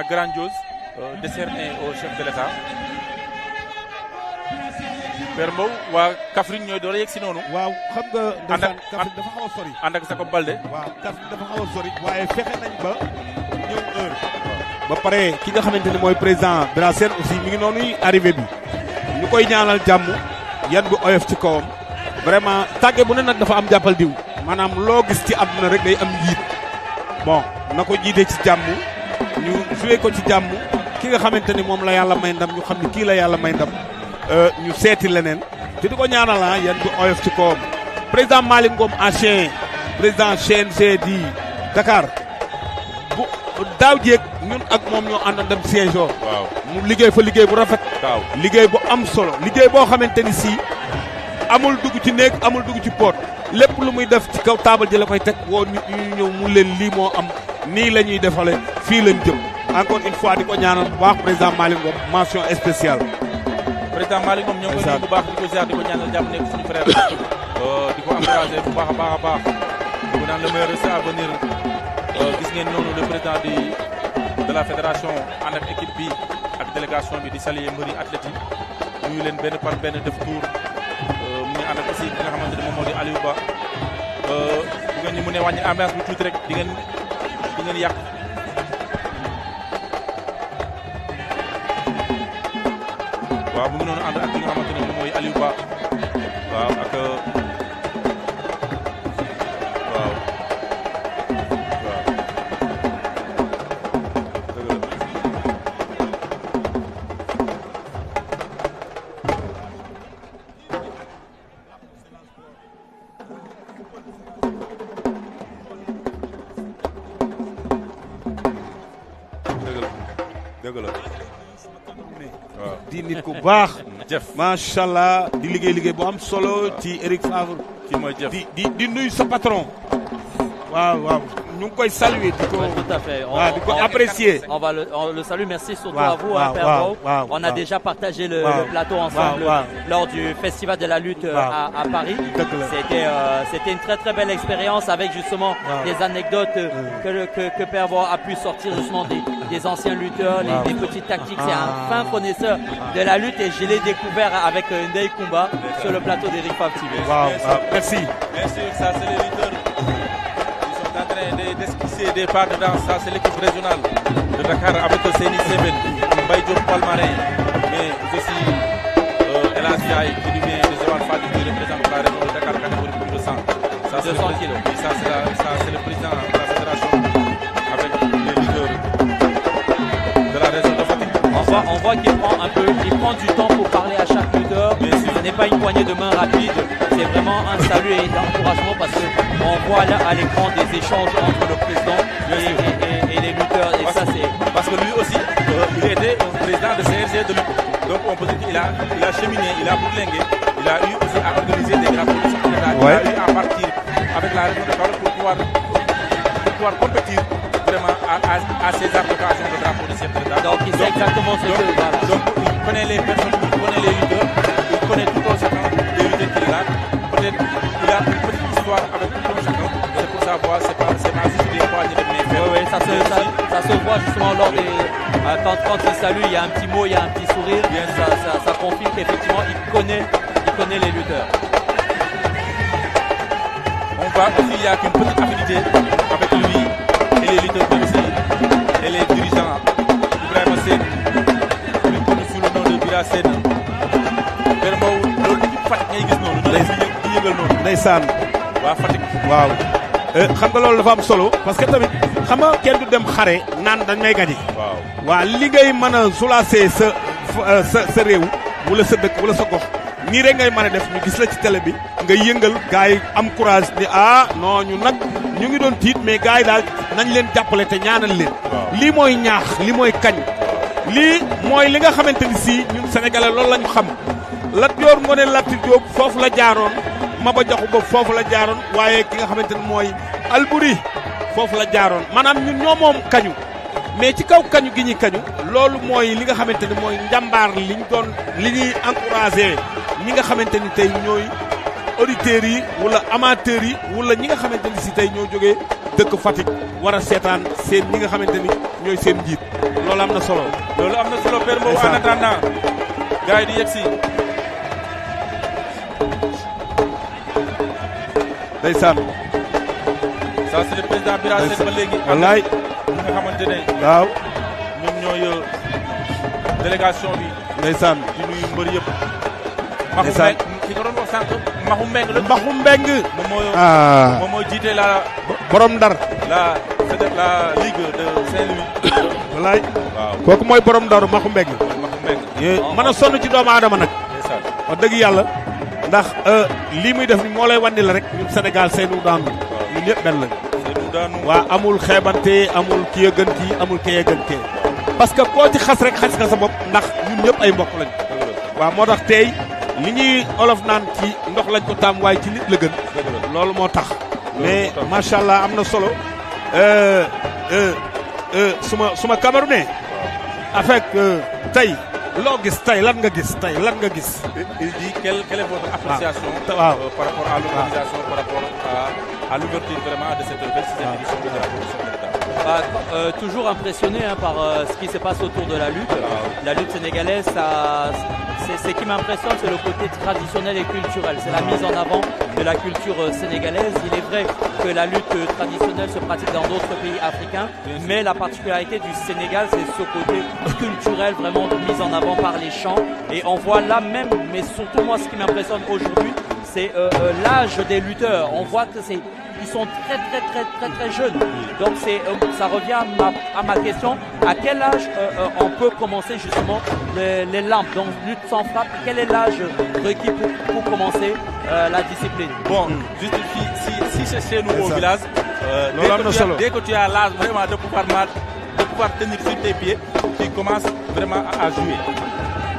Grandiose décerné au chef de l'État. Père Mbow waa Kaffrine ñooy door a yegg si noonu. waaw xam nga. Kaffrine dafa xaw a sori. ànd ak Jacob Baldé. waaw Kaffrine dafa xaw a sori. waaye fexe nañ ba ñëw heure. ba pare ki nga xamante ne mooy président de la Sen aussi mi ngi noonu arrivé bi. ñu koy ñaanal jàmm yan bu oyof ci kawam. vraiment tàgge bu ne nag dafa am jàppal diw. maanaam loo gis ci àdduna rek day am njiit. bon na ko jiite ci jàmm. ñu joué ko ci jàmm. ki nga xamante ni moom la yàlla may ndam ñu xam ni kii la yàlla may ndam. ñu seeti leneen te di ko ñaanal yan bu oyof ci kawam président Malick Ngom ancien président CNG di Dakar bu daaw jéeg ñun ak moom ñoo àndoon dem siège waaw mu liggéey fa liggéey bu rafet. waaw liggéey bu am solo liggéey boo xamante ni si amul dugg ci néeg amul dugg ci poot lépp lu muy def ci kaw taabal ji la koy teg woo nit ñu ñëw mu leen lii moo am nii la ñuy defale fii lañ jëm encore une fois di ko ñaanal bu baax président Malick Ngom mention spéciale. président Malick moom ñoo ngi koy nuyu bu baax di ko ziar di ko ñaanal jàmm nekk suñu frère di ko encouragé bu baax a baax a baax di ko naan le meilleur reste à venir gis ngeen noonu le président de la fédération ànd ak équipe bi ak délégation bi di saluer mbëri athlètes yi nuyu leen benn par benn def tour mu ngi ànd ak aussi ki nga xamante ne moom moo di Aliou Ba bu ngeen ñu mënee wàññi ambiance bi tuuti rek di ngeen yàq. waaw mu ngi noonu ànd ak ki nga xamante ne moom mooy Aliou Ba waaw ak waaw waaw dëgg la di nit ku baax. jëf macha allah di liggéey bu am solo ci Eric Favre. ci mooy jëf di nuyu sa patron. waaw ñu ngi koy saluer di ko. tout à fait. di ko apprécier. On le salue, merci surtout à vous, Père Mbow. On a déjà partagé le plateau ensemble lors du Festival de la lutte à Paris. C'était une très très belle expérience avec justement des anecdotes que Père Mbow a pu sortir justement des anciens lutteurs, les petites tactiques. C'est un fin connaisseur de la lutte et je l'ai découvert avec Ndeye Koumba sur le plateau d'Eric Favre TV. Merci. Bien sûr, ça c'est les lutteurs. En train d'esquisser des pas de danse, ça c'est l'équipe régionale de Dakar avec Seni Seben, Mbaye Diop Palmarin, mais aussi El Aziaï qui vient de Zewal Fadi qui représente la région de Dakar catégorie plus de 100. Ça c'est 200 kilos. Oui, ça c'est le président de la fédération avec les leaders de la région de Fatick. On voit qu'il prend du temps pour parler à chaque lutteur. Ce n'est pas une poignée de main rapide, c'est vraiment un salut et un encouragement parce qu'on voit là à l'écran des échanges entre le président et les lutteurs. Et ça c'est parce que lui aussi, il était président de CRG de lutte. Donc on peut dire qu'il a cheminé, il a bourlingué, il a eu aussi à organiser des grands compétitions. Il a eu à partir avec la région de Kaolack pour pouvoir compétir vraiment à ces occasions de drapeau de chef de l'État. Donc il sait exactement ce que voilà. Donc il connaît les personnes, il connaît les lutteurs, il connaît tout un chacun des lutteurs qu'il a. Peut-être il a une petite histoire avec tout un chacun. C'est pour savoir, c'est pas juste des poignées de main. Oui, ça se voit justement lors des quand il salue, il y a un petit mot, il y a un petit sourire. Bien ça confirme qu'effectivement il connaît les lutteurs. On voit aussi il y a qu'une petite affinité avec lui et les lutteurs aussi et les dirigeants. Ibrahima Sène, plus connu sous le nom de Bira Sène. Père Mbow loolu équipe Fatick ngay gis noonu. di yëngal noonu. ndeysaan. waa Fatick. waaw. xam nga loolu dafa am solo parce que tamit xam nga kenn du dem xare naan dañ may gañe. waaw li ngay mën a soulager sa réew wala sa dëkk wala sa gox nii rek ngay mën a def ñu gis la ci télé bi nga yëngal gars yi am courage ni non ñu nag ñu ngi doon tiit mais gars yi daal nañ leen jàppale te ñaanal leen. lii mooy ñaax lii mooy kañ. lii mooy li nga xamante ni si ñun sénégalais loolu la ñu xam Lat Joor Ngoone Latir Jóob foofu la jaaroon Maba Jaxu Ba foofu la jaaroon waaye ki nga xamante ni mooy Alburi foofu la jaaroon maanaam ñun ñoo moom kañu mais ci kaw kañu gi ñuy kañu loolu mooy li nga xamante ni mooy njàmbaar li ñuy encouragé ñi nga xamante ni tey ñooy auditeurs yi wala amateurs yi wala ñi nga xamante ni si tey ñoo jógee dëkk Fatick war a seetaan seen ñi nga xamante ni ñooy seen njiit loolu am na solo. loolu am na solo Père Mbow en attendant gars yi di yegg si. ndeysaan. ça c'est le président Bira Sène ba léegi. wallaay ñi nga xamante ne. waaw. ñoom ñooy délégation bi. ndeysaan. di nuyu mbër yëpp. ndeysaan ki nga doon wax sànq Maxu Mbeng la. Maxu Mbeng. moom moo jiite la. borom Ndar. la Ligue de Saint-Louis. wallaay. waaw kooku mooy borom Ndar Maxu Mbeng. Maxu Mbeng. mën a sonn ci doomu aadama nag. ndeysaan. wax dëgg yàlla. ndax lii muy def ni moo lay wan la rek ñun Sénégal seenu daanu. ñun ñëpp benn lañu. seenu daanu. waa amul xeebante amul kii a gën kii amul kii a gën kii. parce que koo ci xas rek xas nga sa bopp ndax ñun ñëpp ay mbokk lañu. waaw moo tax tey li ñuy olof naan ci ndox lañ ko taam waaye ci nit la gën. loolu moo tax. mais macha allah am na solo. suma Camerounais. avec tey. loo gis tey lan nga gis tey lan nga gis. il dit quelle est votre appréciation. waaw par rapport à l'organisation par rapport à l'ouverture vraiment de cette 26e édition de la production de l'État. Toujours impressionné par ce qui se passe autour de la lutte. La lutte sénégalaise, ce qui m'impressionne, c'est le côté traditionnel et culturel. C'est la mise en avant de la culture sénégalaise. Il est vrai que la lutte traditionnelle se pratique dans d'autres pays africains, mais la particularité du Sénégal, c'est ce côté culturel vraiment mis en avant par les chants. Et on voit là même, mais surtout moi, ce qui m'impressionne aujourd'hui, c'est l'âge des lutteurs. On voit que ils sont très jeunes. Donc ça revient à ma question. À quel âge on peut commencer justement les lampes, donc lutte sans frappe? Quel est l'âge requis pour commencer la discipline? Bon, juste si c'est chez nous au village, dès que tu as l'âge vraiment de pouvoir tenir sur tes pieds, tu commences vraiment à jouer.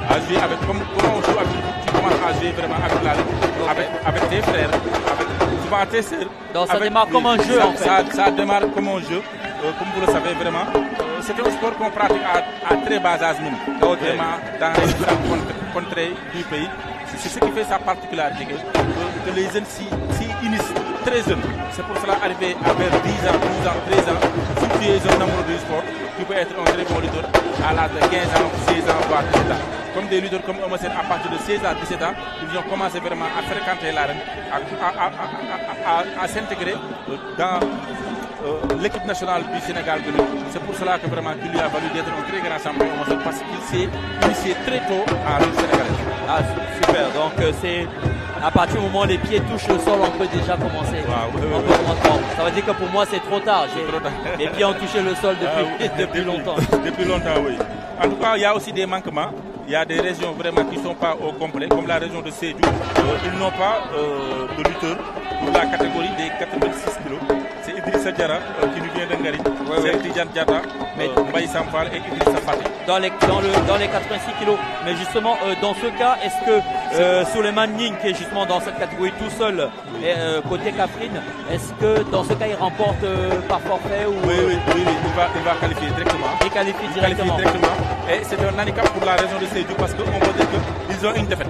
À jouer avec, comment on joue avec, tu commences à jouer vraiment avec la lutte, avec tes frères, souvent tes sœurs. Donc ça démarre comme un jeu en fait. Ça démarre comme un jeu, comme vous le savez vraiment. C'est un sport qu'on pratique à très bas âge même, vraiment dans les différentes contrées du pays. C'est ce qui fait sa particularité, que les jeunes s'y initient très jeunes. C'est pour cela arriver à vers 10 ans, 12 ans, 13 ans, si tu es un amoureux du sport, tu peux être un très bon lutteur à l'âge de 15 ans, 16 ans, voire 17 ans. Comme des lutteurs comme Eumeu Sène, à partir de 16 ans, 17 ans, ils ont commencé vraiment à fréquenter l'arène, à s'intégrer dans l'équipe nationale du Sénégal de lutte. C'est pour cela que vraiment qu'il lui a valu d'être un très grand champion parce qu'il s'est initié très tôt à la lutte sénégalaise. Ah super, donc c'est à partir du moment où les pieds touchent le sol, on peut déjà commencer. Ça veut dire que pour moi c'est trop tard. Les pieds ont touché le sol depuis longtemps. Depuis longtemps, oui. En tout cas, il y a aussi des manquements. Il y a des régions vraiment qui ne sont pas au complet, comme la région de Sédhiou. Ils n'ont pas de lutteurs pour la catégorie des 86 kilos. C'est Idrissa Diarra qui nous vient d'Angari. C'est Tidjane Diatta, Mbaye Sampal et Idrissa Fati. Dans les 86 kilos. Mais justement, dans ce cas, est-ce que Souleymane Ning, qui est justement dans cette catégorie tout seul, côté Kaffrine, est-ce que dans ce cas, il remporte par forfait ou... Oui, il va qualifier directement. Il qualifie directement. Et c'est un handicap pour la région de Sédhiou parce qu'on peut dire qu'ils ont une défaite.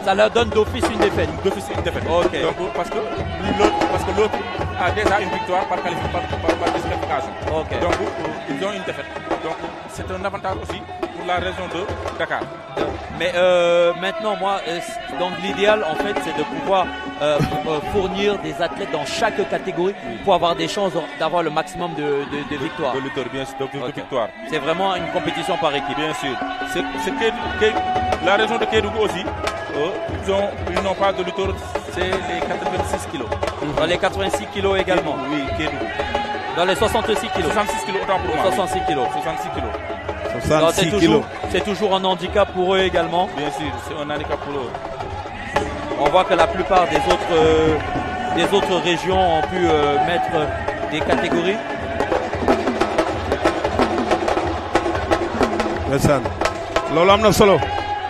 Ça leur donne d'office une défaite. D'office une défaite. Okay. Donc, parce que l'autre a déjà une victoire par disqualification. Okay. Donc ils ont une défaite. Donc c'est un avantage aussi pour la région de Dakar. Mais maintenant, moi, donc l'idéal en fait, c'est de pouvoir fournir des athlètes dans chaque catégorie pour avoir des chances d'avoir le maximum de victoires. De lutteurs, bien sûr, de victoires. C'est vraiment une compétition par équipe. Bien sûr. La région de Kédougou aussi. Ils n'ont pas de lutteurs, c'est les 86 kilos. Dans les 86 kilos également. Oui, Kédougou. Dans les 66 kilos. 66 kilos, autant pour moi. 66 kilos. 66 kilos. 66 kilos. C'est toujours un handicap pour eux également. Bien sûr, c'est un handicap pour eux. On voit que la plupart des autres régions ont pu mettre des catégories.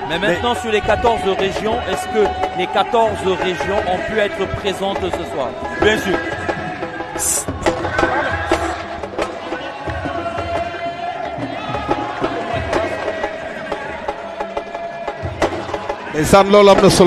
Mais maintenant, sur les 14 régions, est-ce que les 14 régions ont pu être présentes ce soir? Bien sûr. ndeysaan loolu am na solo